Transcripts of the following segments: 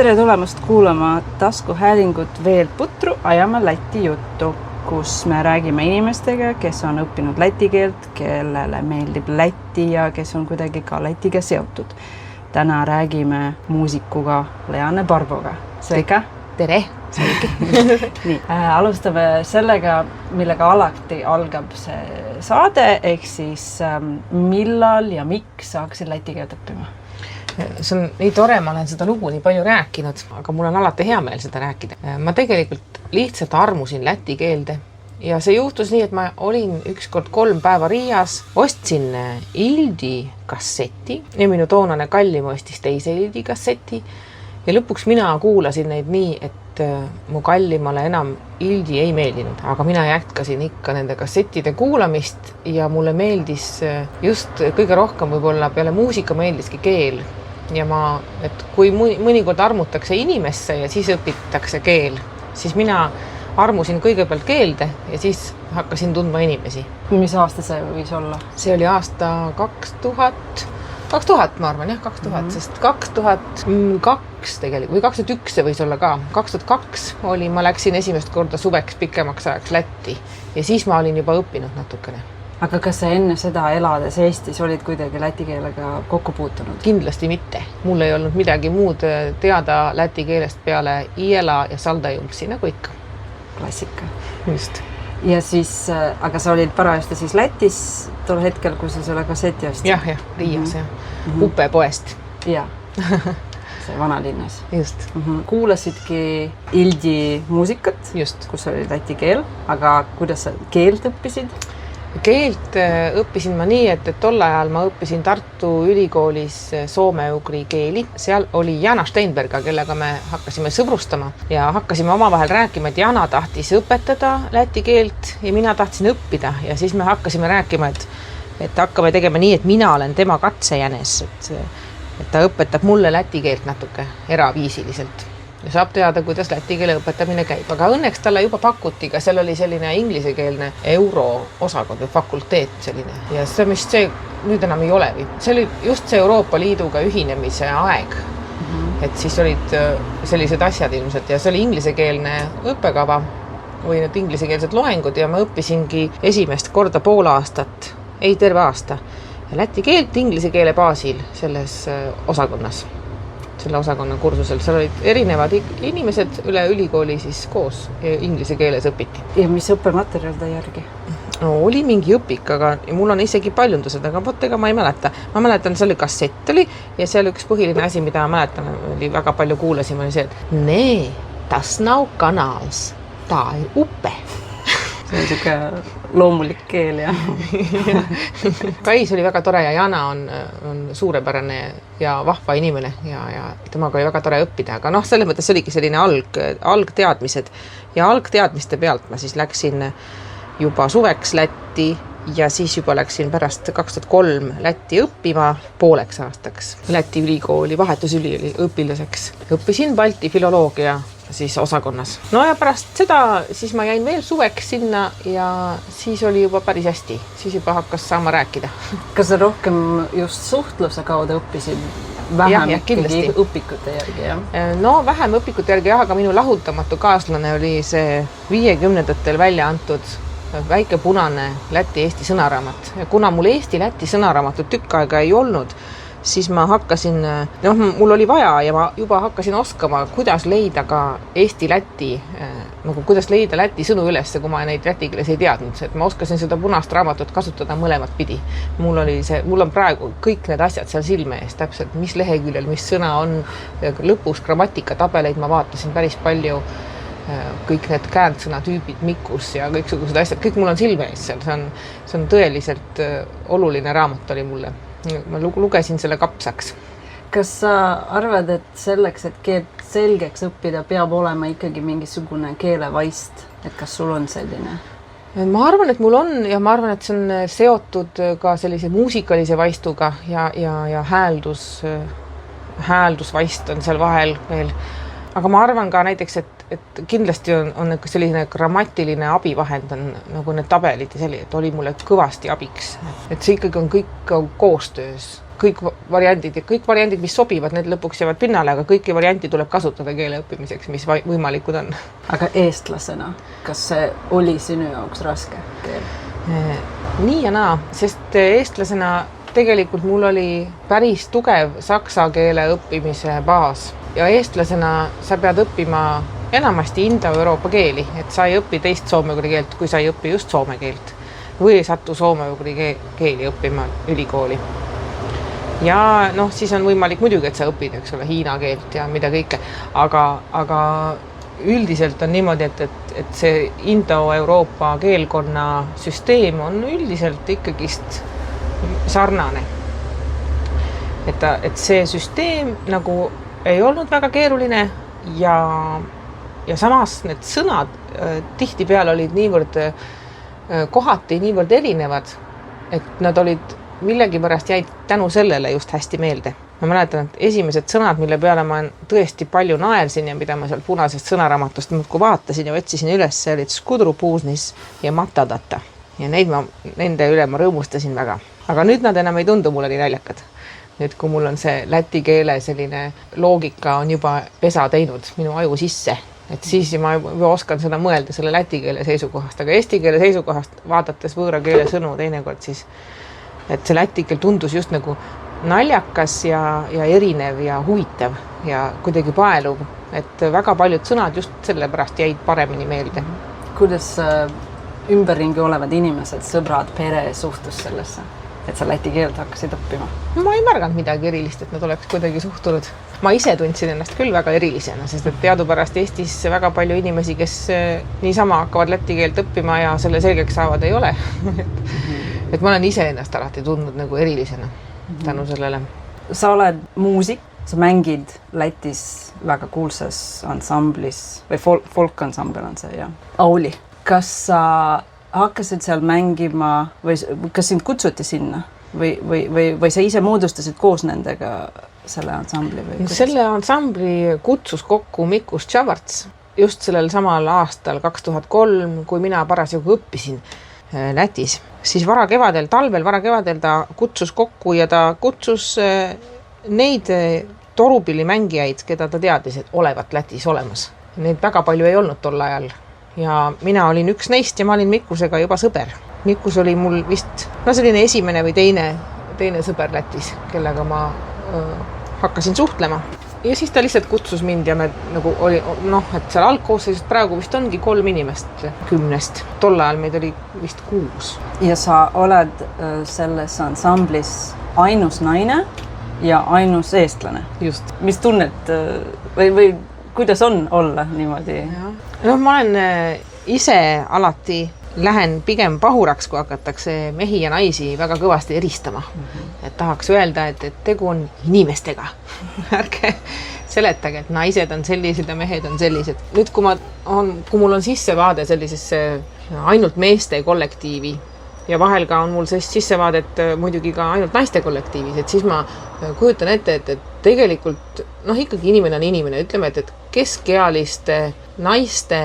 Tere tulemast kuulama taskuhäälingut Veel putru ajama Läti juttu, kus me räägime inimestega, kes on õppinud läti keelt, kellele meeldib Läti ja kes on kuidagi ka Lätiga seotud. Täna räägime muusikuga Leanne Barboga. Seika! Tere! Nii, alustame sellega, millega alati algab see saade, ehk siis millal ja miks saaksid läti keelt õppima? See on nii tore, ma olen seda lugu nii palju rääkinud, aga mul on alati hea meel seda rääkida. Ma tegelikult lihtsalt armusin läti keelde ja see juhtus nii, et ma olin ükskord 3 päeva Riias, ostsin Ildi kasseti ja minu toonane kallim ostis teise Ildi kasseti ja lõpuks mina kuulasin neid nii, et mu kallimale enam Ildi ei meeldinud, aga mina jätkasin ikka nende kassettide kuulamist ja mulle meeldis just kõige rohkem võib-olla peale muusika meeldiski keel. Ja et kui mõnikord armutakse inimesse ja siis õpitakse keel, siis mina armusin kõigepealt keelde ja siis hakkasin tundma inimesi. Mis aasta see võis olla? See oli aasta 2000 ma arvan, jah, 2000, sest 2002 tegelikult, või 2001 see võis olla ka. 2002 ma läksin esimest korda suveks pikemaks ajaks Lätti ja siis ma olin juba õppinud natukene. Aga kas sa enne seda elades Eestis olid kuidagi läti keelega kokku puutunud? Kindlasti mitte. Mul ei olnud midagi muud teada läti keelest peale iela ja saldajumpsi, nagu ikka. Klassika. Just. Ja siis, aga sa olid parajasti siis Lätis tol hetkel, kui sa selle kasseti ostsid? Jah, Riias, Upe poest. Jah, see vanalinnas. Just. Kuulasidki Ildi muusikat, just. Kus oli läti keel, aga kuidas sa keelt õppisid? Keelt õppisin ma nii, et tol ajal ma õppisin Tartu ülikoolis soome-ugri keeli. Seal oli Jana Steinberga, kellega me hakkasime sõbrustama ja hakkasime omavahel rääkima, et Jana tahtis õpetada läti keelt ja mina tahtsin õppida ja siis me hakkasime rääkima, et hakkame tegema nii, et mina olen tema katsejänes, et ta õpetab mulle läti keelt natuke eraviisiliselt. Ja saab teada, kuidas läti keele õpetamine käib. Aga õnneks talle juba pakuti, ka seal oli selline inglisekeelne euroosakond või fakulteet selline. Ja see, mis see nüüd enam ei ole. See oli just see Euroopa Liiduga ühinemise aeg. Et siis olid sellised asjad ilmselt ja see oli inglisekeelne õppekava või need inglisekeelsed loengud ja ma õppisingi esimest korda pool aastat, ei terve aasta, läti keelt inglise keele baasil selles osakonnas. Selle osakonna kursusel. Seal olid erinevad inimesed üle ülikooli siis koos ja inglise keeles õpiti. Ja mis õppematerjal ta järgi? No, oli mingi õpik, aga mul on isegi paljundused, aga ega ma ei mäleta. Ma mäletan, see oli kassett oli ja seal üks põhiline asi, mida ma mäletan, oli väga palju kuulasime, oli see, et nee, tas nau kanals, ta ei upe. See on siuke loomulik keel ja Kais oli väga tore ja Jana on suurepärane ja vahva inimene ja temaga oli väga tore õppida, aga selles mõttes oligi selline algteadmised ja algteadmiste pealt ma siis läksin juba suveks Lätti ja siis juba läksin pärast 2003 Lätti õppima pooleks aastaks Läti ülikooli vahetusülikooli õpilaseks. Õppisin Balti filoloogia siis osakonnas. No ja pärast seda siis ma jäin veel suveks sinna ja siis oli juba päris hästi. Siis juba hakkas saama rääkida. Kas sa rohkem just suhtluse kaudu õppisid? Vähem ikkagi õpikute järgi, jah? No vähem õpikute järgi, jah, aga minu lahutamatu kaaslane oli see 50-ndatel välja antud väike punane Läti-Eesti sõnaraamat. Ja kuna mul Eesti-Läti sõnaraamatut tükk aega ei olnud, siis ma hakkasin, mul oli vaja ja ma juba hakkasin oskama, kuidas leida ka Eesti-Läti, nagu kuidas leida Läti sõnu üles, kui ma neid läti keeles ei teadnud. Et ma oskasin seda punast raamatut kasutada mõlemat pidi. Mul on praegu kõik need asjad seal silme ees, täpselt mis leheküljel, mis sõna on, lõpus grammatikatabeleid ma vaatasin päris palju, kõik need käändsõnatüübid, mikus ja kõiksugused asjad, kõik mul on silme ees seal, see on tõeliselt oluline raamat oli mulle. Ma lugesin selle kapsaks. Kas sa arvad, et selleks, et keelt selgeks õppida, peab olema ikkagi mingisugune keelevaist? Et kas sul on selline? Ma arvan, et mul on ja ma arvan, et see on seotud ka sellise muusikalise vaistuga ja hääldusvaist on seal vahel veel. Aga ma arvan ka näiteks, et kindlasti on selline grammatiline abivahend on nagu need tabelid ja selline, et oli mulle kõvasti abiks. Et see ikkagi on kõik koostöös kõik variandid, mis sobivad, need lõpuks jäävad pinnale, aga kõiki varianti tuleb kasutada keele õppimiseks, mis võimalikud on. Aga eestlasena, kas see oli sinu jaoks raske keel? Nii ja naa, sest eestlasena tegelikult mul oli päris tugev saksa keele õppimise baas ja eestlasena sa pead õppima enamasti Indo-Euroopa keeli, et sa ei õpi teist soome-ugri keelt, kui sa ei õpi just soome keelt või ei satu soome-ugri keeli õppima ülikooli. Ja noh, siis on võimalik muidugi, et sa õpid, eks ole, hiina keelt ja mida kõike, aga üldiselt on niimoodi, et see Indo-Euroopa keelkonna süsteem on üldiselt ikkagist sarnane. Et see süsteem nagu ei olnud väga keeruline ja samas need sõnad tihtipeale olid niivõrd kohati niivõrd erinevad, et nad olid millegipärast jäid tänu sellele just hästi meelde. Ma mäletan, et esimesed sõnad, mille peale ma tõesti palju naersin ja mida ma sealt punasest sõnaraamatust muudkui vaatasin ja otsisin üles, see olid skudrupuusnis ja matadata. Ja nende üle ma rõõmustasin väga. Aga nüüd nad enam ei tundu mulle nii naljakad. Nüüd, kui mul on see läti keele selline loogika on juba pesa teinud minu aju sisse, et siis ma juba oskan seda mõelda selle läti keele seisukohast, aga eesti keele seisukohast vaadates võõra keele sõnu teinekord siis, et see läti keel tundus just nagu naljakas ja erinev ja huvitav ja kuidagi paeluv, et väga paljud sõnad just sellepärast jäid paremini meelde. Kuidas ümberringi olevad inimesed, sõbrad, pere suhtus sellesse, et sa läti keelt hakkasid õppima? Ma ei märganud midagi erilist, et nad oleks kuidagi suhtunud. Ma ise tundsin ennast küll väga erilisena, sest et teadupärast Eestis väga palju inimesi, kes niisama hakkavad läti keelt õppima ja selle selgeks saavad, ei ole. Et ma olen ise ennast alati tundnud nagu erilisena tänu sellele. Sa oled muusik, sa mängid Lätis väga kuulsas ansamblis või folk-ansambel on see, jah. Auli. Kas sa hakkasid seal mängima või kas sind kutsuti sinna või sa ise moodustasid koos nendega selle ansambli? Selle ansambli kutsus kokku Mikus Tšavarts just sellel samal aastal 2003, kui mina parasjagu õppisin Lätis. Siis talvel varakevadel ta kutsus kokku ja ta kutsus neid torupillimängijaid, keda ta teadis, et olevat Lätis olemas. Neid väga palju ei olnud tol ajal. Ja mina olin üks neist ja ma olin Mikusega juba sõber. Mikus oli mul vist selline esimene või teine sõber Lätis, kellega ma hakkasin suhtlema. Ja siis ta lihtsalt kutsus mind ja me nagu oli, et seal algkoosseisust praegu vist ongi 3 inimest 10. Tol ajal meid oli vist 6. Ja sa oled selles ansamblis ainus naine ja ainus eestlane. Just. Mis tunnet või kuidas on olla niimoodi? Ma olen ise alati lähen pigem pahuraks, kui hakatakse mehi ja naisi väga kõvasti eristama. Et tahaks öelda, et tegu on inimestega. Ärge seletage, et naised on sellised ja mehed on sellised. Nüüd, kui mul on sissevaade sellisesse ainult meeste kollektiivi ja vahel ka on mul sissevaadet muidugi ka ainult naiste kollektiivis, et siis ma kujutan ette, et tegelikult ikkagi inimene on inimene. Ütleme, et keskealiste naiste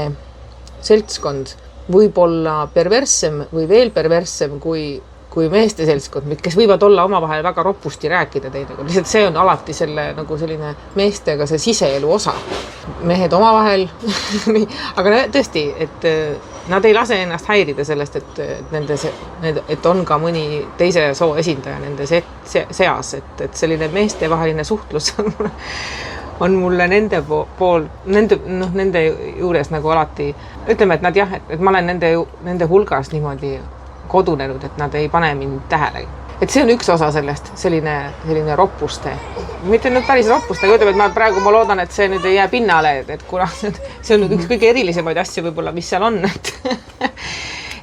seltskond võib olla perverssem või veel perverssem kui meeste seltskond, kes võivad olla omavahel väga roppusti rääkida teinekord. Lihtsalt see on alati nagu selline meestega see siseelu osa. Mehed omavahel, aga tõesti, et nad ei lase ennast häirida sellest, et on ka mõni teise soo esindaja nende seas, et selline meestevaheline suhtlus on mulle nende juures nagu alati, ütleme, et nad et ma olen nende hulgas niimoodi kodunenud, et nad ei pane mind tähele. Et see on üks osa sellest, selline roppuste. Mitte nüüd päris roppuste, aga ütleme, et ma loodan, et see nüüd ei jää pinnale, et kuna see on üks kõige erilisemaid asju võib-olla, mis seal on.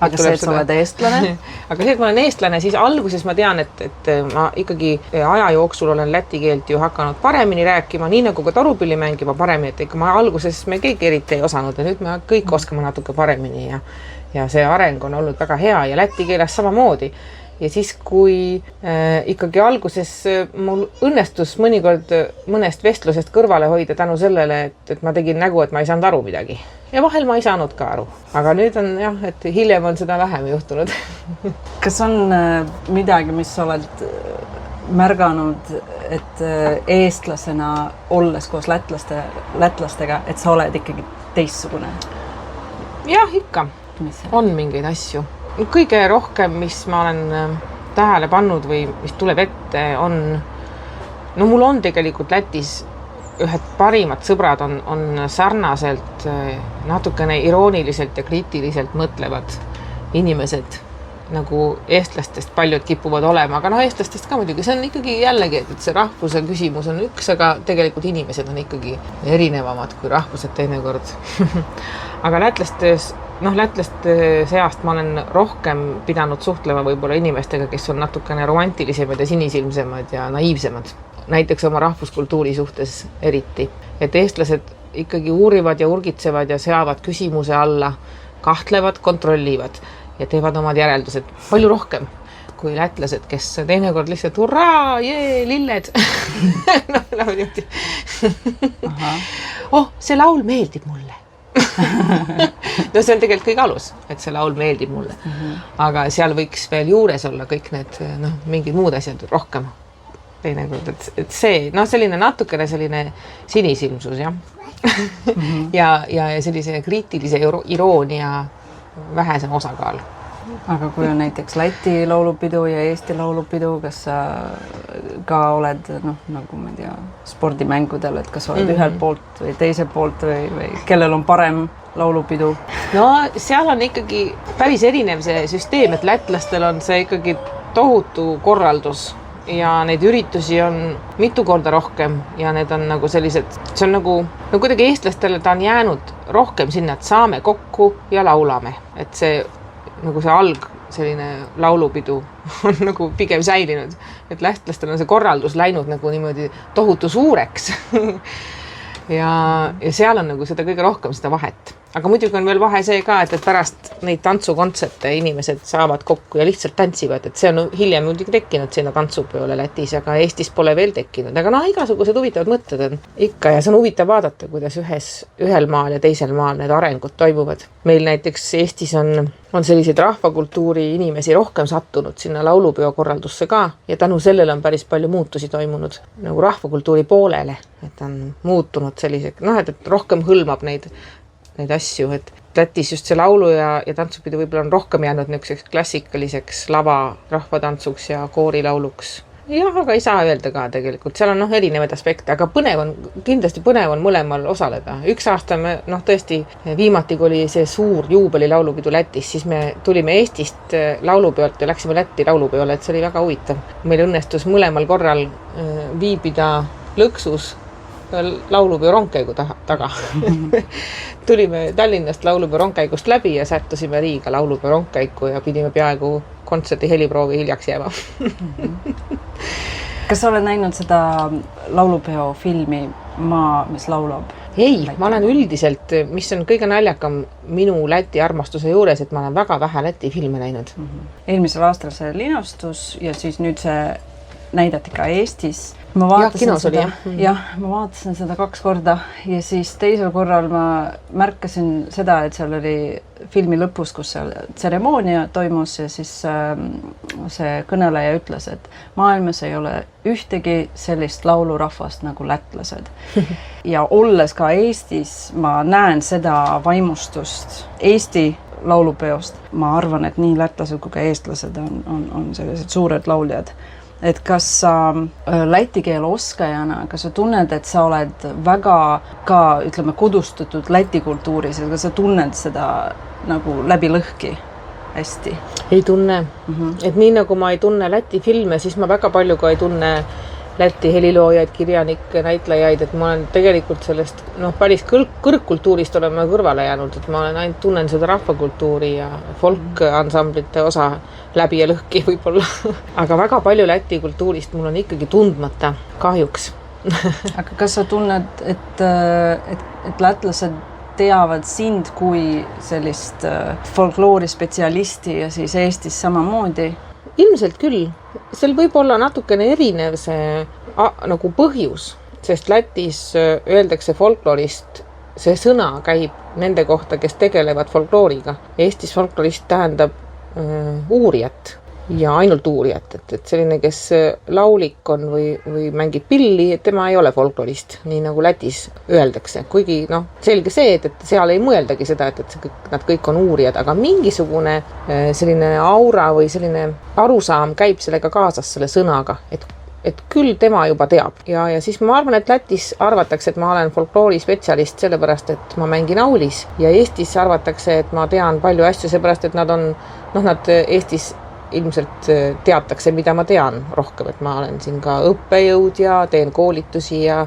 Aga see, et sa oled eestlane? Aga see, et ma olen eestlane, siis alguses ma tean, et ma ikkagi aja jooksul olen läti keelt ju hakanud paremini rääkima, nii nagu ka torupilli mängima paremini, et ikka alguses me keegi eriti ei osanud ja nüüd me kõik oskame natuke paremini ja see areng on olnud väga hea ja läti keeles samamoodi. Ja siis, kui ikkagi alguses mul õnnestus mõnikord mõnest vestlusest kõrvale hoida tänu sellele, et ma tegin nägu, et ma ei saanud aru midagi. Ja vahel ma ei saanud ka aru. Aga nüüd on et hiljem on seda vähem juhtunud. Kas on midagi, mis oled märganud, et eestlasena olles koos lätlastega, et sa oled ikkagi teistsugune? Jah, ikka. On mingeid asju. Kõige rohkem, mis ma olen tähele pannud või mis tuleb ette, on, no mul on tegelikult Lätis ühed parimad sõbrad on sarnaselt natukene irooniliselt ja kriitiliselt mõtlevad inimesed, nagu eestlastest paljud kipuvad olema, aga eestlastest ka muidugi, see on ikkagi jällegi, et see rahvuse küsimus on üks, aga tegelikult inimesed on ikkagi erinevamad kui rahvused teinekord. Aga lätlaste seast ma olen rohkem pidanud suhtlema võib-olla inimestega, kes on natukene romantilisemad ja sinisilmsemad ja naiivsemad. Näiteks oma rahvuskultuuri suhtes eriti. Et eestlased ikkagi uurivad ja urgitsevad ja seavad küsimuse alla, kahtlevad, kontrollivad ja teevad omad järeldused palju rohkem kui lätlased, kes teinekord lihtsalt hurraa, lilled. See laul meeldib mulle. No see on tegelikult kõige alus, et see laul meeldib mulle. Aga seal võiks veel juures olla kõik need mingid muud asjad rohkem teinekord, et see, selline natukene selline sinisilmsus, jah. ja sellise kriitilise iroonia vähesem osakaal. Aga kui on näiteks Läti laulupidu ja Eesti laulupidu, kas sa ka oled, nagu ma ei tea, spordimängudel, et kas oled ühelt poolt või teise poolt või kellel on parem laulupidu? No seal on ikkagi päris erinev see süsteem, et lätlastel on see ikkagi tohutu korraldus ja neid üritusi on mitu korda rohkem ja need on nagu sellised, see on nagu kuidagi eestlastele ta on jäänud rohkem sinna, et saame kokku ja laulame, et see nagu see selline laulupidu on nagu pigem säilinud, et lätlastel on see korraldus läinud nagu niimoodi tohutu suureks ja seal on nagu seda kõige rohkem seda vahet. Aga muidugi on veel vahe see ka, et pärast neid tantsukontserte inimesed saavad kokku ja lihtsalt tantsivad, et see on hiljem muidugi tekkinud sinna tantsupeole Lätis, aga Eestis pole veel tekkinud. Aga igasugused huvitavad mõtted on ikka ja see on huvitav vaadata, kuidas ühel maal ja teisel maal need arengud toimuvad. Meil näiteks Eestis on selliseid rahvakultuuri inimesi rohkem sattunud sinna laulupeo korraldusse ka ja tänu sellele on päris palju muutusi toimunud nagu rahvakultuuri poolele, et on muutunud sellised, et rohkem hõlmab neid asju, et Lätis just see laulu ja tantsupidu võib-olla on rohkem jäänud niisuguseks klassikaliseks lava rahvatantsuks ja koorilauluks. Jah, aga ei saa öelda ka tegelikult, seal on erinevaid aspekte, aga kindlasti põnev on mõlemal osaleda. Üks aasta me tõesti viimati, kui oli see suur juubeli laulupidu Lätis, siis me tulime Eestist laulupeolt ja läksime Lätti laulupeole, et see oli väga huvitav. Meil õnnestus mõlemal korral viibida Lõksus laulupeo rongkäigu taga. Tulime Tallinnast laulupeo rongkäigust läbi ja sättusime Riiga laulupeo rongkäiku ja pidime peaaegu kontserti heliproovi hiljaks jääma. Kas sa oled näinud seda laulupeo filmi Maa, mis laulab? Ei, ma olen üldiselt, mis on kõige naljakam minu Läti armastuse juures, et ma olen väga vähe Läti filme näinud. Eelmisel aastal see linastus ja siis nüüd see näidati ka Eestis. Ma vaatasin seda 2 korda ja siis teisel korral ma märkasin seda, et seal oli filmi lõpus, kus seal tseremoonia toimus ja siis see kõneleja ütles, et maailmas ei ole ühtegi sellist laulurahvast nagu lätlased. Ja olles ka Eestis, ma näen seda vaimustust Eesti laulupeost. Ma arvan, et nii lätlased kui ka eestlased on sellised suured lauljad. Et kas sa läti keele oskajana, kas sa tunned, et sa oled väga ka, ütleme, kodustatud Läti kultuuris, et kas sa tunned seda nagu läbi lõhki hästi? Ei tunne. Et nii nagu ma ei tunne Läti filme, siis ma väga palju ka ei tunne Läti heliloojaid, kirjanikke, näitlejaid, et ma olen tegelikult sellest päris kõrgkultuurist olema kõrvale jäänud, et ma olen ainult tunnen seda rahvakultuuri ja folk-ansamblite osa läbi ja lõhki võib-olla. Aga väga palju Läti kultuurist mul on ikkagi tundmata, kahjuks. Aga kas sa tunned, et lätlased teavad sind kui sellist folkloorispetsialisti ja siis Eestis samamoodi? Ilmselt küll. Seal võib olla natukene erinev see nagu põhjus, sest Lätis öeldakse folkloorist, see sõna käib nende kohta, kes tegelevad folklooriga. Eestis folkloorist tähendab uurijat ja ainult uurijat, et selline, kes laulik on või mängib pilli, et tema ei ole folklorist, nii nagu Lätis öeldakse. Kuigi selge see, et seal ei mõeldagi seda, et nad kõik on uurijad, aga mingisugune selline aura või selline arusaam käib sellega kaasas selle sõnaga, et küll tema juba teab. Ja siis ma arvan, et Lätis arvatakse, et ma olen folkloori spetsialist sellepärast, et ma mängin aulis. Ja Eestis arvatakse, et ma tean palju asju sellepärast, et nad Eestis ilmselt teatakse, mida ma tean rohkem, et ma olen siin ka õppejõud ja teen koolitusi ja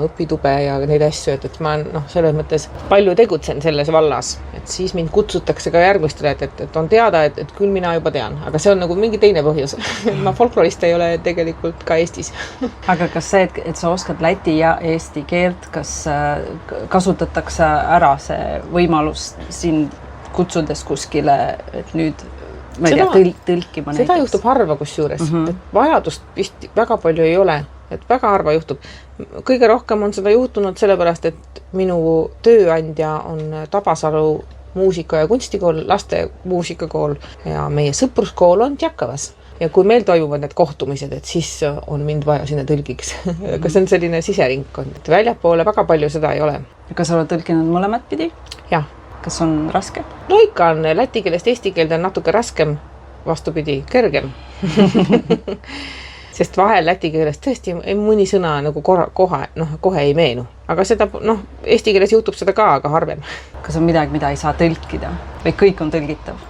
õpitube ja neid asju, et ma selles mõttes palju tegutsen selles vallas, et siis mind kutsutakse ka järgmistele, et on teada, et küll mina juba tean, aga see on nagu mingi teine põhjus. Ma folklorist ei ole tegelikult ka Eestis. Aga kas see, et sa oskad läti ja eesti keelt, kas kasutatakse ära see võimalus sind kutsudes kuskile, et nüüd ma ei tea, tõlkima näiteks? Seda juhtub harva kusjuures, et vajadust vist väga palju ei ole, et väga harva juhtub. Kõige rohkem on seda juhtunud sellepärast, et minu tööandja on Tabasalu muusika- ja kunstikool, laste muusikakool ja meie sõpruskool on Tjakavas. Ja kui meil toimuvad need kohtumised, et siis on mind vaja sinna tõlgiks. Aga see on selline siseringkond, et väljapoole väga palju seda ei ole. Kas sa oled tõlkinud mõlemat pidi? Jah. Kas on raske? No ikka on, läti keelest eesti keelde on natuke raskem, vastupidi, kergem. Sest vahel läti keelest tõesti mõni sõna nagu kohe ei meenu. Aga seda, eesti keeles juhtub seda ka, aga harvem. Kas on midagi, mida ei saa tõlkida? Või kõik on tõlgitav?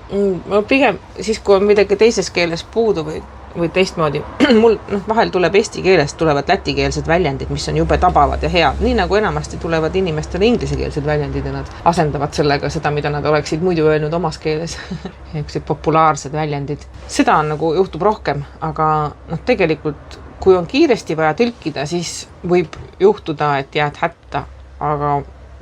Pigem siis, kui on midagi teises keeles puudu või teistmoodi. Mul vahel tuleb eesti keelest tulevad lätikeelsed väljendid, mis on jube tabavad ja head. Nii nagu enamasti tulevad inimestele inglisekeelsed väljendid ja nad asendavad sellega seda, mida nad oleksid muidu öelnud omas keeles. Sellised populaarsed väljendid. Seda on nagu juhtub rohkem, aga tegelikult kui on kiiresti vaja tõlkida, siis võib juhtuda, et jääd hätta, aga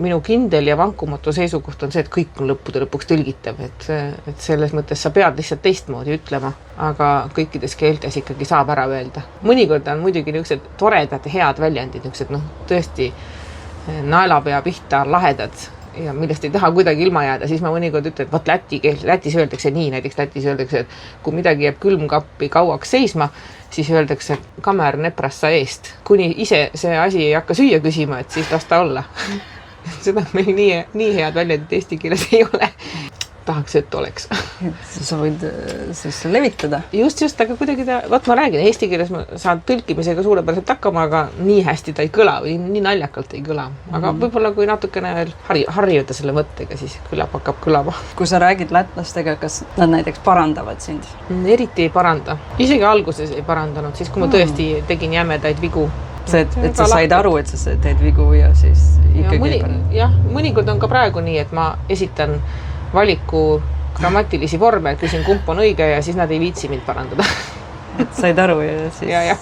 minu kindel ja vankumatu seisukoht on see, et kõik on lõppude lõpuks tõlgitav, et selles mõttes sa pead lihtsalt teistmoodi ütlema, aga kõikides keeltes ikkagi saab ära öelda. Mõnikord on muidugi niisugused toredad, head väljendid, niisugused tõesti naelapea pihta lahedad ja millest ei taha kuidagi ilma jääda, siis ma mõnikord ütlen, et võt Lätis öeldakse nii, näiteks Lätis öeldakse, et kui midagi jääb külmkappi kauaks seisma, siis öeldakse kamer neprassa eest. Kuni ise see asi ei hakka süüa küsima, et siis lasta olla. Seda meil nii head väljendid eesti keeles ei ole. Tahaks, et oleks. Sa võid siis levitada. Just, aga kuidagi ma räägin, eesti keeles ma saan tõlkimisega suurepäraselt hakkama, aga nii hästi ta ei kõla või nii naljakalt ei kõla. Aga võib-olla kui natukene veel harjuda selle mõttega, siis küllap hakkab kõlama. Kui sa räägid lätlastega, kas nad näiteks parandavad sind? Eriti ei paranda. Isegi alguses ei parandanud, siis kui ma tõesti tegin jämedaid vigu. See, et sa said aru, et sa teed vigu ja siis ikkagi ei paranda. Jah, mõnikord on ka praegu nii, et ma esitan valiku grammatilisi vorme, küsin kumb on õige ja siis nad ei viitsi mind parandada. Et said aru ja siis ja.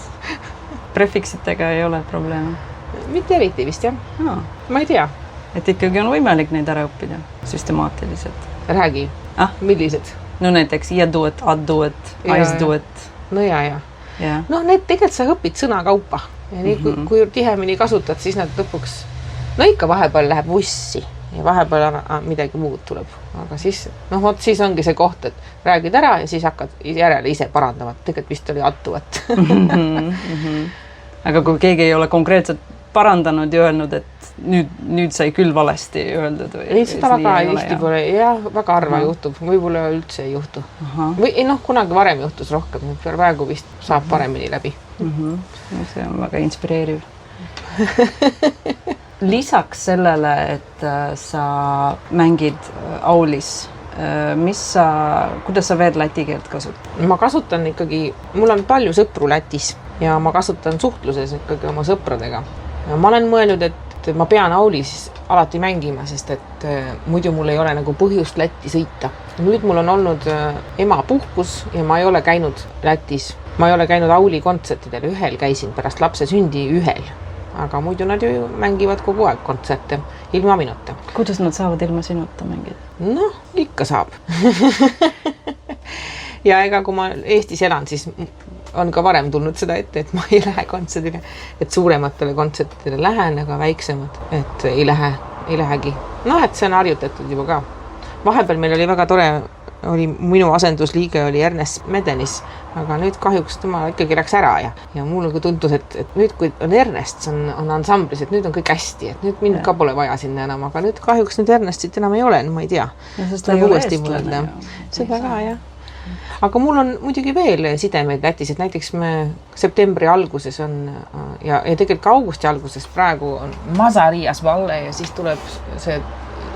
Prefiksitega ei ole probleeme? Mitte eriti vist, jah. No. Ma ei tea. Et ikkagi on võimalik neid ära õppida süstemaatiliselt. Räägi. Millised? No näiteks iäduet, adduet, aisduet. No ja. No need tegelikult sa õpid sõna kaupa. Ja nii, kui tihemini kasutad, siis nad lõpuks, ikka vahepeal läheb vussi ja vahepeal midagi muud tuleb. Aga siis, siis ongi see koht, et räägid ära ja siis hakkad järele ise parandama. Tegelikult vist oli adduet. Aga kui keegi ei ole konkreetselt parandanud ja öelnud, et nüüd sai küll valesti öeldud? Ei, seda väga Eesti pole, väga harva juhtub. Võib-olla üldse ei juhtu. Või kunagi varem juhtus rohkem. Praegu vist saab paremini läbi. See on väga inspireeriv. Lisaks sellele, et sa mängid aulis, kuidas sa veel läti keelt kasutad? Ma kasutan ikkagi, mul on palju sõpru Lätis ja ma kasutan suhtluses ikkagi oma sõpradega. Ma olen mõelnud, et ma pean aulis alati mängima, sest et muidu mul ei ole nagu põhjust Lätti sõita. Nüüd mul on olnud ema puhkus ja ma ei ole käinud Lätis. Ma ei ole käinud auli kontsertidel, ühel käisin pärast lapse sündi ühel. Aga muidu nad ju mängivad kogu aeg kontserte, ilma minuta. Kuidas nad saavad ilma sinuta mängida? Ikka saab. Ja ega kui ma Eestis elan, siis on ka varem tulnud seda ette, et ma ei lähe kontserdile, et suurematele kontsertidele lähen, aga väiksemad, et ei lähegi. Et see on harjutatud juba ka. Vahepeal meil oli väga tore oli minu asendusliige oli Ernest Medenis, aga nüüd kahjuks tema ikkagi läks ära ja mul nagu tundus, et nüüd kui on Ernest, on ansamblis, et nüüd on kõik hästi, et nüüd mind ka pole vaja sinna enam, aga nüüd kahjuks nüüd Ernestit enam ei ole, ma ei tea. See on väga, jah. Aga mul on muidugi veel sidemeid Lätis, et näiteks me septembri alguses on ja tegelikult ka augusti alguses praegu on Masa Riias Valle ja siis tuleb see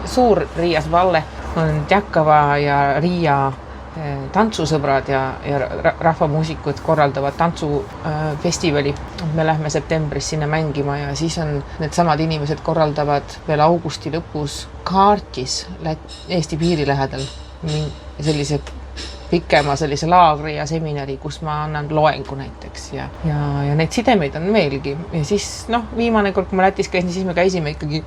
suur Riias Valle, on Tjakava ja Riia tantsusõbrad ja rahvamuusikud korraldavad tantsufestivali. Me lähme septembris sinna mängima ja siis on need samad inimesed korraldavad veel augusti lõpus Kaartis Eesti piiri lähedal sellise pikema sellise laagri ja seminari, kus ma annan loengu näiteks ja neid sidemeid on meelgi. Ja siis viimane kord, kui ma Lätis käisin, siis me käisime ikkagi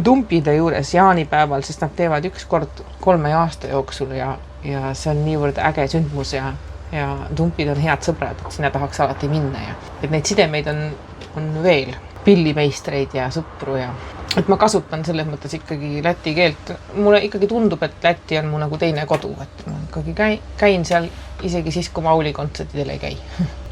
Tumpide juures jaanipäeval, sest nad teevad üks kord 3 aasta jooksul ja see on niivõrd äge sündmus ja Tumpid on head sõbrad, et sinna tahaks alati minna ja et neid sidemeid on veel, pillimeistreid ja sõpru ja et ma kasutan selles mõttes ikkagi läti keelt. Mulle ikkagi tundub, et Läti on mu nagu teine kodu, et ma ikkagi käin seal isegi siis, kui Mauli kontsertidel ei käi.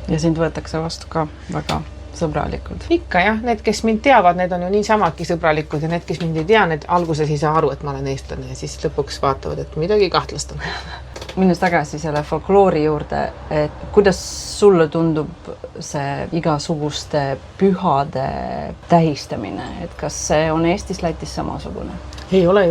Ja sind võetakse vastu ka väga sõbralikud. Ikka jah, need, kes mind teavad, need on ju niisamadki sõbralikud ja need, kes mind ei tea, need alguses ei saa aru, et ma olen eestlane ja siis lõpuks vaatavad, et midagi kahtlast on. Minnes tagasi selle folkloori juurde, et kuidas sulle tundub see igasuguste pühade tähistamine, et kas see on Eestis, Lätis samasugune? Ei ole.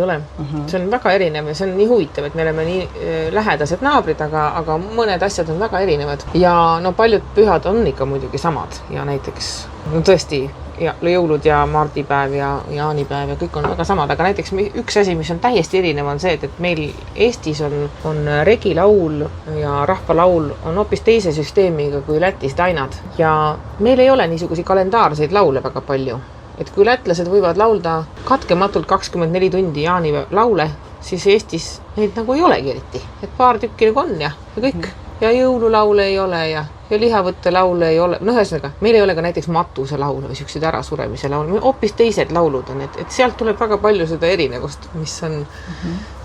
See on väga erinev ja see on nii huvitav, et me oleme nii lähedased naabrid, aga mõned asjad on väga erinevad ja paljud pühad on ikka muidugi samad ja näiteks tõesti jõulud ja mardipäev ja jaanipäev ja kõik on väga samad, aga näiteks üks asi, mis on täiesti erinev, on see, et meil Eestis on regilaul ja rahvalaul on hoopis teise süsteemiga kui Lätis tainad ja meil ei ole niisuguseid kalendaarseid laule väga palju. Et kui lätlased võivad laulda katkematult 24 tundi jaanilaule, siis Eestis neid nagu ei olegi eriti. Et paar tükki nagu on ja kõik. Ja jõululaule ei ole ja lihavõtte laule ei ole. Ühesõnaga, meil ei ole ka näiteks matuse laule või siuksed ärasuremise laule. Hoopis teised laulud on, et sealt tuleb väga palju seda erinevust, mis on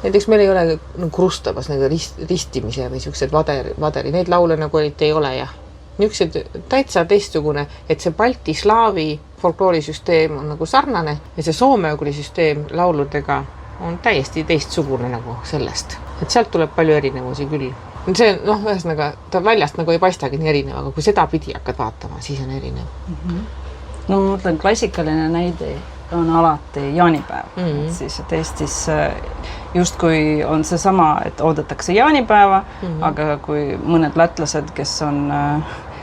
näiteks meil ei ole krustabas ristimise või siuksed vaderi. Neid laule nagu ei ole ja niisugused täitsa teistsugune, et see Balti slaavi folkloorisüsteem on nagu sarnane ja see soome-ugri süsteem lauludega on täiesti teistsugune nagu sellest. Et sealt tuleb palju erinevusi küll. See ühesõnaga, ta väljast nagu ei paistagi nii erinev, aga kui seda pidi hakkad vaatama, siis on erinev. No ma mõtlen, klassikaline näide on alati jaanipäev. Siis, et Eestis justkui on see sama, et oodatakse jaanipäeva, aga kui mõned lätlased, kes on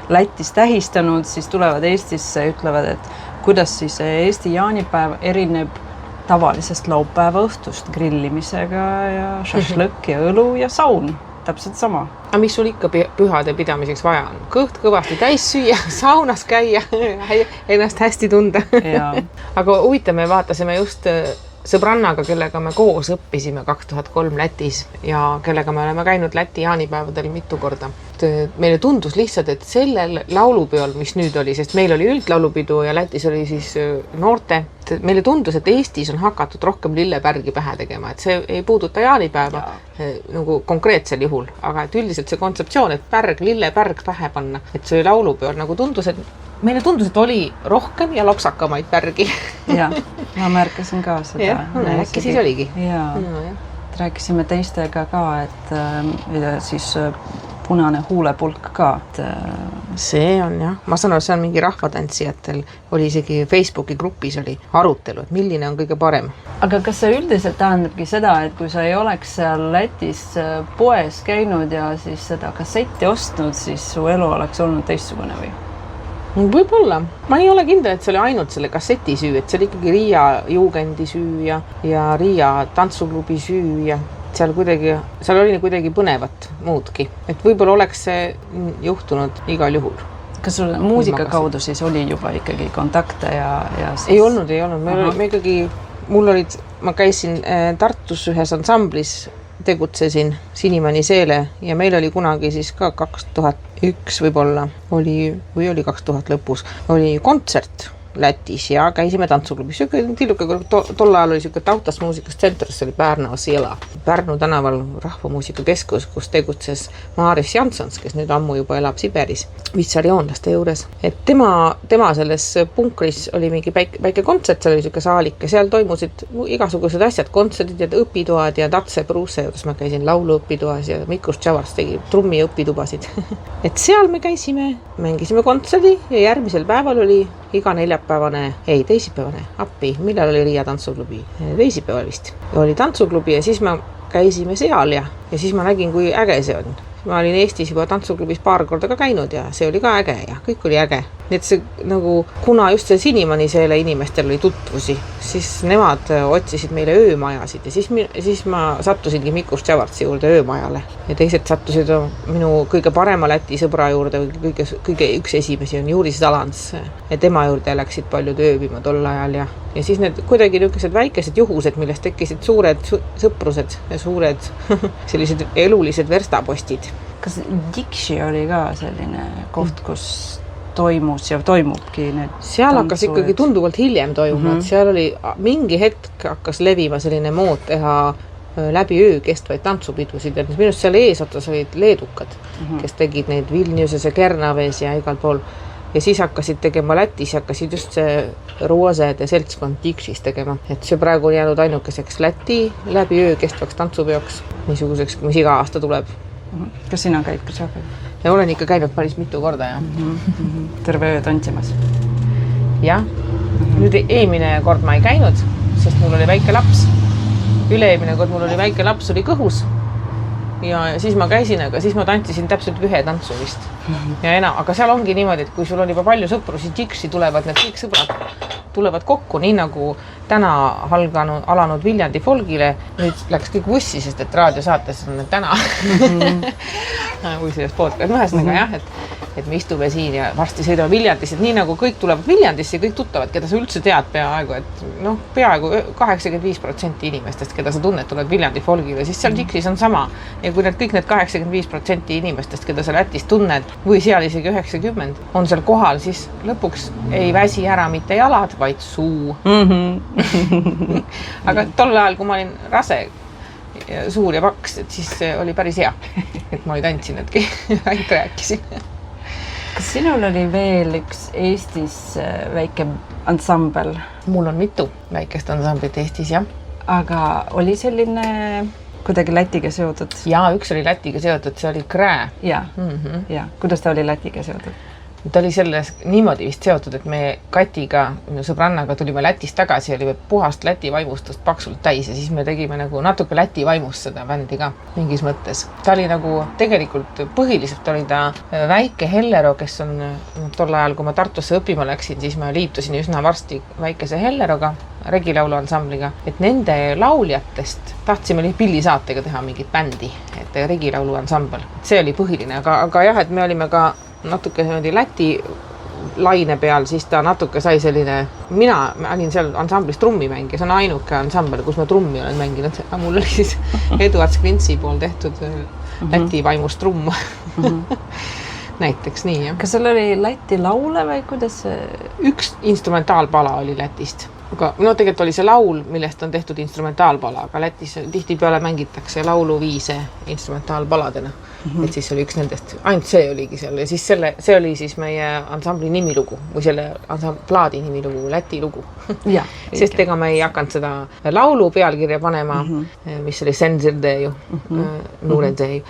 Lätis tähistanud, siis tulevad Eestisse ja ütlevad, et kuidas siis Eesti jaanipäev erineb tavalisest laupäeva õhtust grillimisega ja šašlõkk ja õlu ja saun. Täpselt sama. Aga mis sul ikka pühade pidamiseks vaja on? Kõht kõvasti täis süüa, saunas käia, ennast hästi tunda. Aga huvitav, me vaatasime just sõbrannaga, kellega me koos õppisime 2003 Lätis ja kellega me oleme käinud Läti jaanipäevadel mitu korda. Meile tundus lihtsalt, et sellel laulupeol, mis nüüd oli, sest meil oli üldlaulupidu ja Lätis oli siis noorte, meile tundus, et Eestis on hakatud rohkem lillepärgi pähe tegema, et see ei puuduta jaanipäeva nagu konkreetsel juhul, aga et üldiselt see kontseptsioon, et lillepärg pähe panna, et see laulupeol nagu tundus, et meile tundus, et oli rohkem ja lopsakamaid pärgi. Ja, ma märkasin ka seda. Äkki siis oligi. Rääkisime teistega ka, et siis punane huulepulk ka. See on jah. Ma saan aru, see on mingi rahvatantsijatel. Oli isegi Facebooki grupis oli arutelu, et milline on kõige parem. Aga kas see üldiselt tähendabki seda, et kui sa ei oleks seal Lätis poes käinud ja siis seda kassetti ostnud, siis su elu oleks olnud teistsugune või? Võib-olla. Ma ei ole kindel, et see oli ainult selle kasseti süü, et see oli ikkagi Riia juugendi süü ja Riia tantsuklubi süü ja seal oli kuidagi põnevat muudki. Et võib-olla oleks see juhtunud igal juhul. Kas sul muusika kaudu siis oli juba ikkagi kontakte ja siis... Ei olnud. Me ikkagi, ma käisin Tartus ühes ansamblis, tegutsesin Sinimani Seele ja meil oli kunagi siis ka 2001 võib-olla oli 2000 lõpus, oli kontsert Lätis ja käisime tantsuklubis. Tilluke, tol ajal oli siuke tautasmuusikast tsenter, see oli Pärnu Siela. Pärnu tänaval rahvamuusika keskus, kus tegutses Maaris Jansons, kes nüüd ammu juba elab Siberis vitsarioonlaste juures. Et tema selles punkris oli mingi väike kontsert, seal oli siuke saalik ja seal toimusid igasugused asjad, kontserdid ja õpitoad ja Tatse Pruuse juures ma käisin lauluõpitoas ja Mikus Tšavars tegi trummi õpitubasid. Et seal me käisime, mängisime kontserdi ja järgmisel päeval oli iga teisipäevane, appi, millal oli Riia tantsuklubi? Teisipäeval vist. Ja oli tantsuklubi ja siis me käisime seal ja siis ma nägin, kui äge see on. Ma olin Eestis juba tantsuklubis paar korda ka käinud ja see oli ka äge ja kõik oli äge. Nii et see nagu, kuna just see Sinimani seele inimestel oli tutvusi, siis nemad otsisid meile öömajasid ja siis ma sattusingi Mikus Tšavartsi juurde öömajale. Ja teised sattusid minu kõige parema Läti sõbra juurde, kõige üks esimesi on Juris Talants. Ja tema juurde läksid paljud ööbima tol ajal ja siis need kuidagi niisugused väikesed juhused, millest tekkisid suured sõprused ja suured sellised elulised verstapostid. Kas Dixi oli ka selline koht, kus toimus ja toimubki need seal hakkas ikkagi tunduvalt hiljem toimuma, et seal oli mingi hetk hakkas levima selline mood teha läbi öö kestvaid tantsupidusid, et minust seal eesotas olid leedukad, kes tegid neid Vilniuses ja Kernaves ja igal pool ja siis hakkasid tegema Lätis, hakkasid just see Roosed ja seltskond Dixis tegema, et see praegu on jäänud ainukeseks Läti läbi öö kestvaks tantsupeoks, niisuguseks, mis iga aasta tuleb. Kas sina käid ka seal? Ja olen ikka käinud päris mitu korda ja terve öö tantsimas. Jah, nüüd eelmine kord ma ei käinud, sest mul oli väike laps. Üle-eelmine kord mul oli väike laps, oli kõhus ja siis ma käisin, aga siis ma tantsisin täpselt ühe tantsu vist. Ja aga seal ongi niimoodi, et kui sul on juba palju sõpru, siis Dixi tulevad need kõik sõbrad tulevad kokku, nii nagu täna alanud Viljandi folgile. Nüüd läks kõik bussi, sest et raadiosaates on need täna või sellest podcast. Ühesõnaga jah, et me istume siin ja varsti sõidame Viljandis, et nii nagu kõik tulevad Viljandisse, kõik tuttavad, keda sa üldse tead peaaegu, et peaaegu 85% inimestest, keda sa tunned, tulevad Viljandi folgile, siis seal Dixis on sama. Ja kui kõik need 85% inimestest, keda sa Lätis tunned, või seal isegi 90 on seal kohal, siis lõpuks ei väsi ära mitte jalad, vaid suu. Aga tol ajal, kui ma olin rase, suur ja paks, et siis oli päris hea, et ma ei tantsinudki, ainult rääkisin. Kas sinul oli veel üks Eestis väike ansambel? Mul on mitu väikest ansamblit Eestis, jah. Aga oli selline kuidagi Lätiga seotud? Jaa, üks oli Lätiga seotud, see oli Krää. Ja. Kuidas ta oli Lätiga seotud? Ta oli selles niimoodi vist seotud, et me Katiga, minu sõbrannaga tulime Lätist tagasi ja oli puhast Läti vaimustust paksult täis ja siis me tegime nagu natuke Läti vaimust seda bändi ka mingis mõttes. Ta oli nagu tegelikult põhiliselt oli ta väike Hellero, kes on tol ajal, kui ma Tartusse õppima läksin, siis ma liitusin üsna varsti väikese Helleroga, regilaulu ansambliga, et nende lauljatest tahtsime pillisaatega teha mingit bändi, et regilaulu ansambel. See oli põhiline, aga jah, et me olime ka natuke Läti laine peal, siis ta natuke sai selline, mina olin seal ansamblis trummimängija, see on ainuke ansambel, kus ma trummi olen mänginud, aga mul oli siis Eduard Sklintsi pool tehtud Läti vaimust trumm. Näiteks nii, jah. Kas seal oli Läti laule või kuidas see? Üks instrumentaalpala oli Lätist. Aga tegelikult oli see laul, millest on tehtud instrumentaalpala, aga Lätis tihtipeale mängitakse lauluviise instrumentaalpaladena. Et siis oli üks nendest, ainult see oligi seal ja siis see oli siis meie ansambli nimilugu või selle plaadi nimilugu, Läti lugu. Sest ega me ei hakanud seda laulu pealkirja panema, mis oli Senzirdeju, Nurenzeju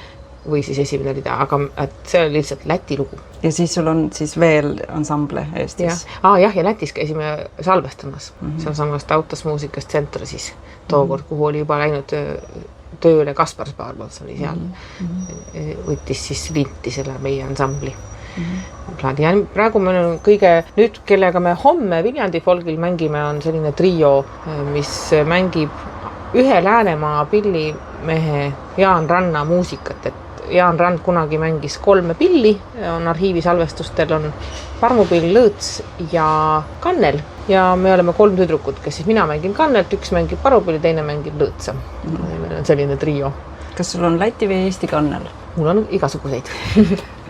või siis esimene rida, aga see oli lihtsalt Läti lugu. Ja siis sul on siis veel ansamble Eestis? Ja Lätis käisime salvestamas. See on samast autasmuusikast tsenter siis tookord, kuhu oli juba läinud tööle Kaspar Sparmals oli seal. Võttis siis linti selle meie ansambli. Ja praegu meil on nüüd, kellega me homme Viljandi folgil mängime, on selline trio, mis mängib ühe Läänemaa pillimehe Jaan Ranna muusikat, et Jaan Rand kunagi mängis 3 pilli, on arhiivisalvestustel on parmupill, lõõts ja kannel. Ja me oleme 3 tüdrukut, kes siis mina mängin kannelt, üks mängib parupilli, teine mängib lõõtsa. Meil on selline trio. Kas sul on Läti või Eesti kannel? Mul on igasuguseid.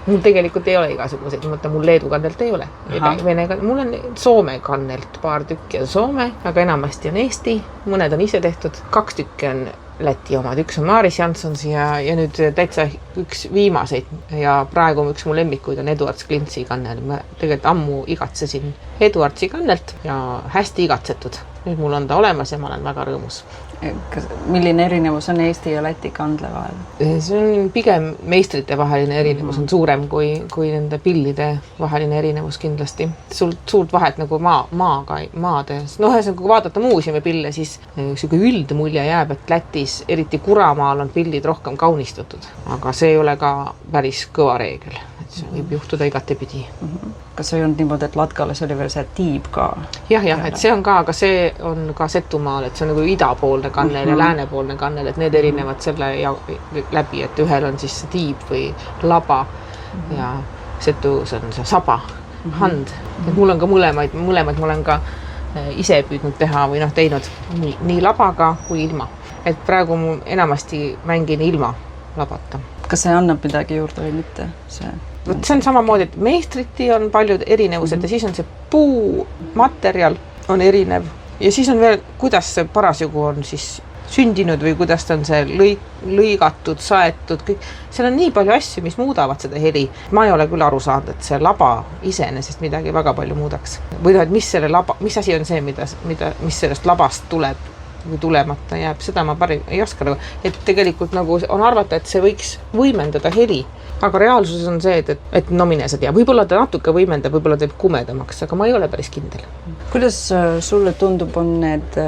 mul tegelikult ei ole igasuguseid, mõtlen, mul Leedu kannelt ei ole. Vene, mul on Soome kannelt paar tükki on Soome, aga enamasti on Eesti, mõned on ise tehtud, 2 tükki on Läti omad, üks on Maaris Janssonsi ja nüüd täitsa üks viimaseid ja praegu üks mu lemmikuid on Eduards Klintsi kannel. Ma tegelikult ammu igatsesin Eduardsi kannelt ja hästi igatsetud. Nüüd mul on ta olemas ja ma olen väga rõõmus. Milline erinevus on Eesti ja Läti kandle vahel? See on pigem meistrite vaheline erinevus on suurem kui nende pillide vaheline erinevus kindlasti. Suurt vahet nagu maades. Kui vaadata muuseumi pille, siis üldmulje jääb, et Lätis, eriti Kuramaal on pillid rohkem kaunistatud. Aga see ei ole ka päris kõva reegel. See võib juhtuda igatepidi. Kas ei olnud niimoodi, et Latgalas oli veel see tiib ka? Jah, et see on ka, aga see on ka Setumaal, et see on nagu idapoolne kannel ja läänepoolne kannel, et need erinevad selle läbi, et ühel on siis see tiib või laba ja Setus on see saba, hand. Et mul on ka mõlemaid ma olen ka ise püüdnud teha või teinud nii labaga kui ilma. Et praegu mu enamasti mängin ilma labata. Kas see annab midagi juurde või mitte? See on samamoodi, et meistriti on paljud erinevused ja siis on see puumaterjal on erinev ja siis on veel, kuidas see parasjagu on siis sündinud või kuidas ta on see lõigatud, saetud, kõik. Seal on nii palju asju, mis muudavad seda heli. Ma ei ole küll aru saanud, et see laba iseenesest midagi väga palju muudaks. Või et mis asi on see, mis sellest labast tuleb või tulemata jääb, seda ma ei oska. Et tegelikult nagu on arvata, et see võiks võimendada heli, aga reaalsuses on see, et mine sa tea, võib-olla ta natuke võimendab, võib-olla teeb kumedamaks, aga ma ei ole päris kindel. Kuidas sulle tundub, on need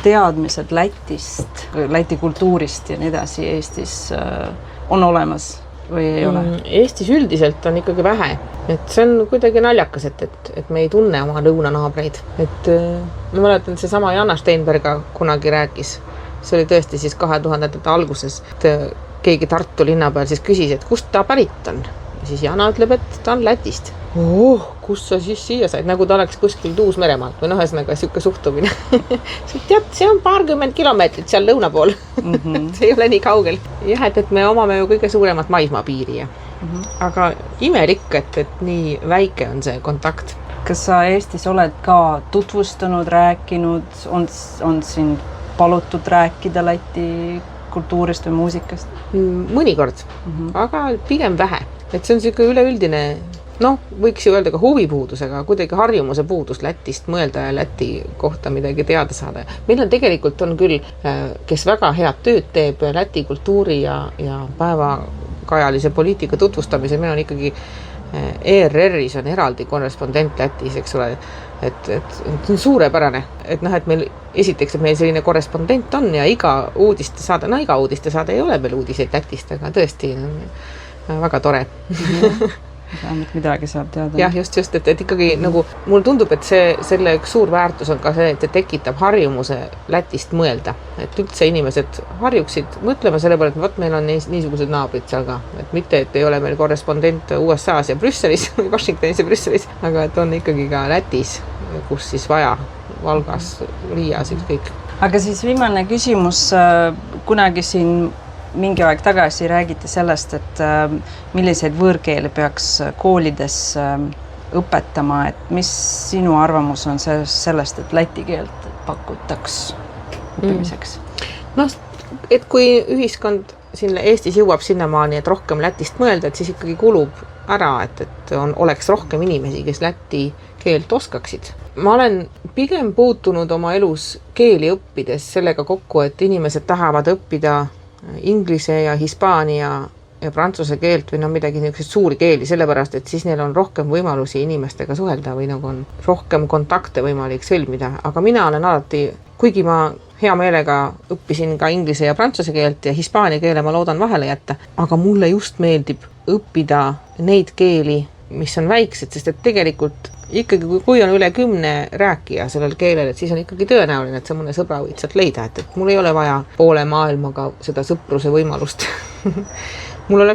teadmised Lätist, Läti kultuurist ja nii edasi Eestis on olemas või ei ole? Eestis üldiselt on ikkagi vähe, et see on kuidagi naljakas, et me ei tunne oma lõunanaabreid. Et ma mäletan, see sama Jana Steinberga kunagi rääkis, see oli tõesti siis 2000-ndate alguses, et keegi Tartu linna peal siis küsis, et kust ta pärit on. Ja siis Jana ütleb, et ta on Lätist. Kus sa siis siia said? Nagu ta oleks kuskil Uus-Meremaalt või ühesõnaga siuke suhtumine. Tead, see on 20 kilomeetrit seal lõuna pool. See ei ole nii kaugel. Jah, et me omame ju kõige suuremat maismaapiiri. Aga imelik, et nii väike on see kontakt. Kas sa Eestis oled ka tutvustanud, rääkinud, on siin palutud rääkida Läti kultuurist või muusikast? Mõnikord, aga pigem vähe. Et see on siuke üleüldine, võiks ju öelda ka huvipuudusega, kuidagi harjumuse puudus Lätist mõelda ja Läti kohta midagi teada saada. Meil on tegelikult küll, kes väga head tööd teeb Läti kultuuri ja päevakajalise poliitika tutvustamise, meil on ikkagi ERR-is on eraldi korrespondent Lätis, eks ole, et see on suurepärane, et meil esiteks, et meil selline korrespondent on ja iga uudiste saada ei ole veel uudiseid Lätist, aga tõesti väga tore. Vähemalt midagi saab teada. Jah, just, et ikkagi nagu mul tundub, et selle üks suur väärtus on ka see, et see tekitab harjumuse Lätist mõelda. Et üldse inimesed harjuksid mõtlema selle peale, et meil on niisugused naabrid seal ka. Et mitte, et ei ole meil korrespondent USA-s ja Brüsselis või Washingtonis ja Brüsselis, aga et on ikkagi ka Lätis, kus siis vaja, Valgas, Riias, ükskõik. Aga siis viimane küsimus, kunagi siin mingi aeg tagasi räägiti sellest, et milliseid võõrkeeli peaks koolides õpetama, et mis sinu arvamus on sellest, et läti keelt pakutaks õppimiseks? Et kui ühiskond siin Eestis jõuab sinnamaani, et rohkem Lätist mõelda, et siis ikkagi kulub ära, et oleks rohkem inimesi, kes läti keelt oskaksid. Ma olen pigem puutunud oma elus keeli õppides sellega kokku, et inimesed tahavad õppida inglise ja hispaania ja prantsuse keelt või midagi niisugused suuri keeli, sellepärast, et siis neil on rohkem võimalusi inimestega suhelda või nagu on rohkem kontakte võimalik sõlmida. Aga mina olen alati, kuigi ma hea meelega õppisin ka inglise ja prantsuse keelt ja hispaania keele ma loodan vahele jätta, aga mulle just meeldib õppida neid keeli, mis on väiksed, sest et tegelikult ikkagi, kui on üle 10 rääkija sellel keelel, et siis on ikkagi tõenäoline, et sa mõne sõbra võid sealt leida, et mul ei ole vaja poole maailmaga seda sõpruse võimalust. Mulle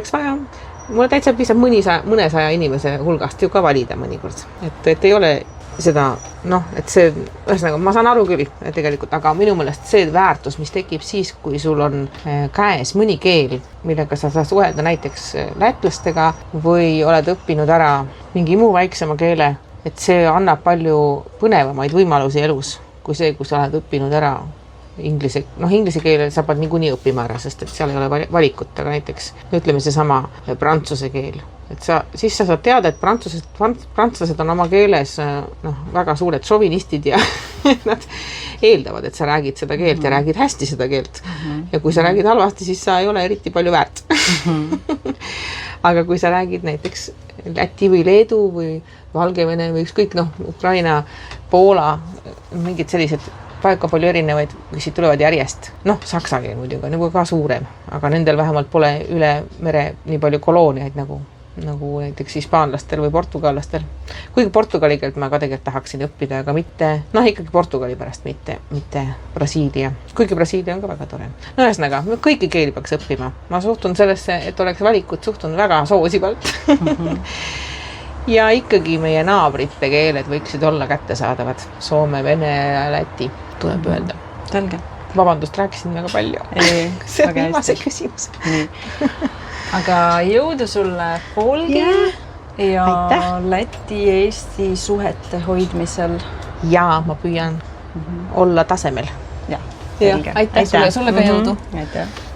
täitsa piisab mõnesaja inimese hulgast ju ka valida mõnikord. Et ei ole seda noh, et see, ühesõnaga ma saan aru küll tegelikult, aga minu meelest see väärtus, mis tekib siis, kui sul on käes mõni keel, millega sa saad suhelda näiteks lätlastega või oled õppinud ära mingi muu väiksema keele, et see annab palju põnevamaid võimalusi elus kui see, kui sa oled õppinud ära inglise keele sa pead niikuinii õppima ära, sest et seal ei ole valikut, aga näiteks ütleme seesama prantsuse keel, et siis sa saad teada, et prantslased on oma keeles väga suured šovinistid ja nad eeldavad, et sa räägid seda keelt ja räägid hästi seda keelt. Ja kui sa räägid halvasti, siis sa ei ole eriti palju väärt. Aga kui sa räägid näiteks Läti või Leedu või Valgevene või ükskõik, Ukraina, Poola, mingid sellised väga palju erinevaid, mis siit tulevad järjest. Saksa keel muidugi nagu ka suurem, aga nendel vähemalt pole üle mere nii palju kolooniaid nagu näiteks hispaanlastel või portugallastel. Kuigi portugali keelt ma ka tegelikult tahaksin õppida, aga mitte, ikkagi Portugali pärast, mitte Brasiilia. Kuigi Brasiilia on ka väga tore. Ühesõnaga, kõiki keeli peaks õppima. Ma suhtun sellesse, et oleks valikut, suhtun väga soosivalt. Ja ikkagi meie naabrite keeled võiksid olla kättesaadavad. Soome, Vene ja Läti, tuleb öelda. Selge. Vabandust, rääkisin väga palju. See on viimase küsimus. Aga jõudu sulle Folgi ja Läti-Eesti suhete hoidmisel. Ja ma püüan olla tasemel. Ja, aitäh sulle ka jõudu. Aitäh.